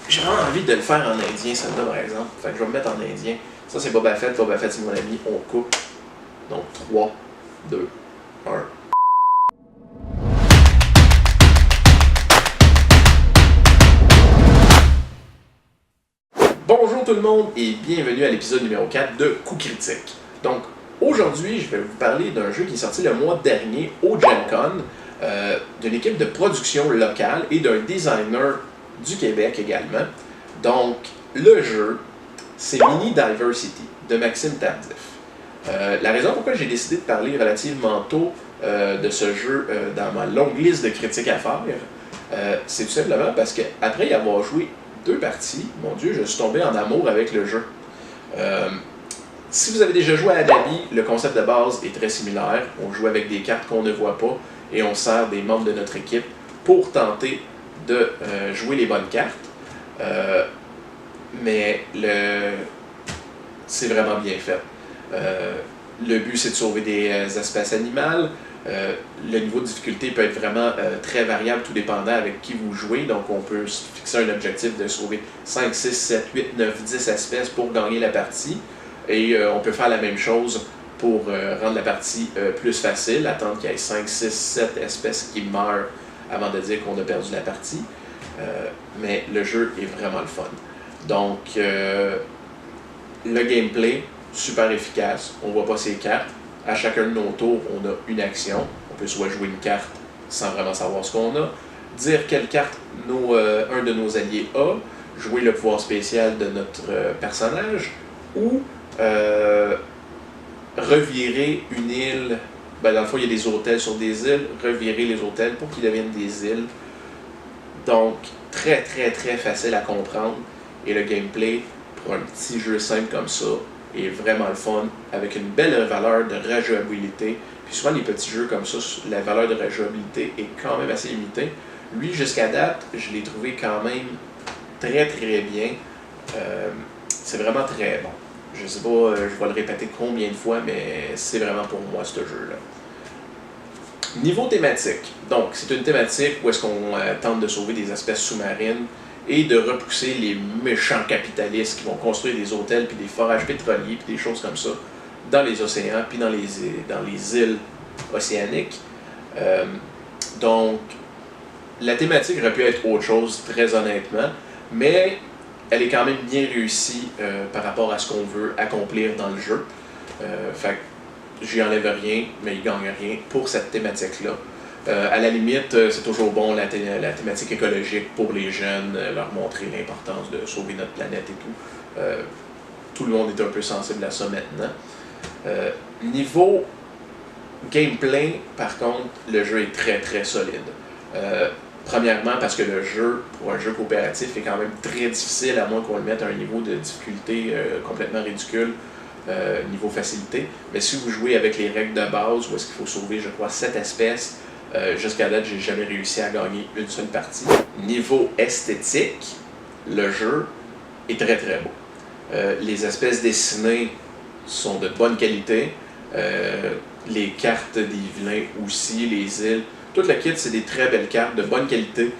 J'ai vraiment envie de le faire en indien, celle-là, par exemple. Fait que je vais me mettre en indien. Ça, c'est Boba Fett. Boba Fett, c'est mon ami. On coupe. Donc, 3, 2, 1. Bonjour tout le monde et bienvenue à l'épisode numéro 4 de Coup Critique. Donc, aujourd'hui, je vais vous parler d'un jeu qui est sorti le mois dernier au Gen Con, d'une équipe de production locale et d'un designer du Québec également. Donc, le jeu, c'est Mini Diversity de Maxime Tardif. La raison pourquoi j'ai décidé de parler relativement tôt de ce jeu dans ma longue liste de critiques à faire, c'est tout simplement parce qu'après y avoir joué 2 parties, mon Dieu, je suis tombé en amour avec le jeu. Si vous avez déjà joué à Adabi, le concept de base est très similaire. On joue avec des cartes qu'on ne voit pas et on sert des membres de notre équipe pour tenter de jouer les bonnes cartes. Mais c'est vraiment bien fait. Le but, c'est de sauver des espèces animales. Le niveau de difficulté peut être vraiment très variable, tout dépendant avec qui vous jouez. Donc, on peut se fixer un objectif de sauver 5, 6, 7, 8, 9, 10 espèces pour gagner la partie. Et on peut faire la même chose pour rendre la partie plus facile, attendre qu'il y ait 5, 6, 7 espèces qui meurent avant de dire qu'on a perdu la partie. Mais le jeu est vraiment le fun. Donc, le gameplay, super efficace. On ne voit pas ses cartes. À chacun de nos tours, on a une action. On peut soit jouer une carte sans vraiment savoir ce qu'on a, dire quelle carte un de nos alliés a, jouer le pouvoir spécial de notre personnage, ou revirer une île. Ben, dans le fond, il y a des hôtels sur des îles. Revirer les hôtels pour qu'ils deviennent des îles. Donc, très facile à comprendre. Et le gameplay, pour un petit jeu simple comme ça, est vraiment le fun, avec une belle valeur de rejouabilité. Puis souvent, les petits jeux comme ça, la valeur de rejouabilité est quand même assez limitée. Lui, jusqu'à date, je l'ai trouvé quand même très bien. C'est vraiment très bon. Je sais pas, je vais le répéter combien de fois, mais c'est vraiment pour moi, ce jeu-là. Niveau thématique. Donc, c'est une thématique où est-ce qu'on tente de sauver des espèces sous-marines et de repousser les méchants capitalistes qui vont construire des hôtels, puis des forages pétroliers, puis des choses comme ça, dans les océans, puis dans les îles océaniques. Donc, la thématique aurait pu être autre chose, très honnêtement, mais elle est quand même bien réussie par rapport à ce qu'on veut accomplir dans le jeu. Fait que j'y enlève rien, mais il gagne rien pour cette thématique-là. À la limite, c'est toujours bon la thématique écologique pour les jeunes, leur montrer l'importance de sauver notre planète et tout. Tout le monde est un peu sensible à ça maintenant. Niveau gameplay, par contre, le jeu est très solide. Premièrement, parce que le jeu, pour un jeu coopératif, est quand même très difficile, à moins qu'on le mette à un niveau de difficulté complètement ridicule, niveau facilité. Mais si vous jouez avec les règles de base, où est-ce qu'il faut sauver, je crois, 7 espèces, jusqu'à date, j'ai jamais réussi à gagner une seule partie. Niveau esthétique, le jeu est très beau. Les espèces dessinées sont de bonne qualité. Les cartes des vilains aussi, les îles. Toute la kit, c'est des très belles cartes de bonne qualité.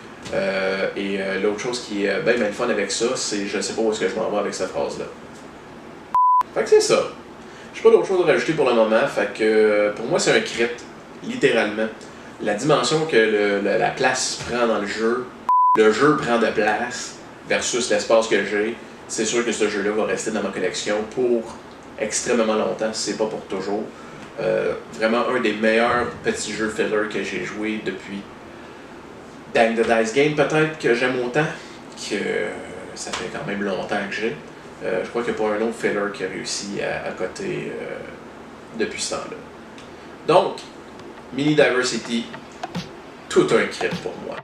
Et l'autre chose qui est bien le fun avec ça, c'est je sais pas où est-ce que je m'en vais avec cette phrase-là. Fait que c'est ça. J'ai pas d'autre chose à rajouter pour le moment. Fait que pour moi, c'est un crit, littéralement. La dimension que la place prend dans le jeu prend de place versus l'espace que j'ai. C'est sûr que ce jeu-là va rester dans ma collection pour extrêmement longtemps, si c'est pas pour toujours. Vraiment un des meilleurs petits jeux filler que j'ai joué depuis Bang the Dice Game, peut-être que j'aime autant, que ça fait quand même longtemps que j'ai. Je crois qu'il n'y a pas un autre filler qui a réussi à coter depuis ce temps-là. Donc, Mini Diversity, tout un crit pour moi.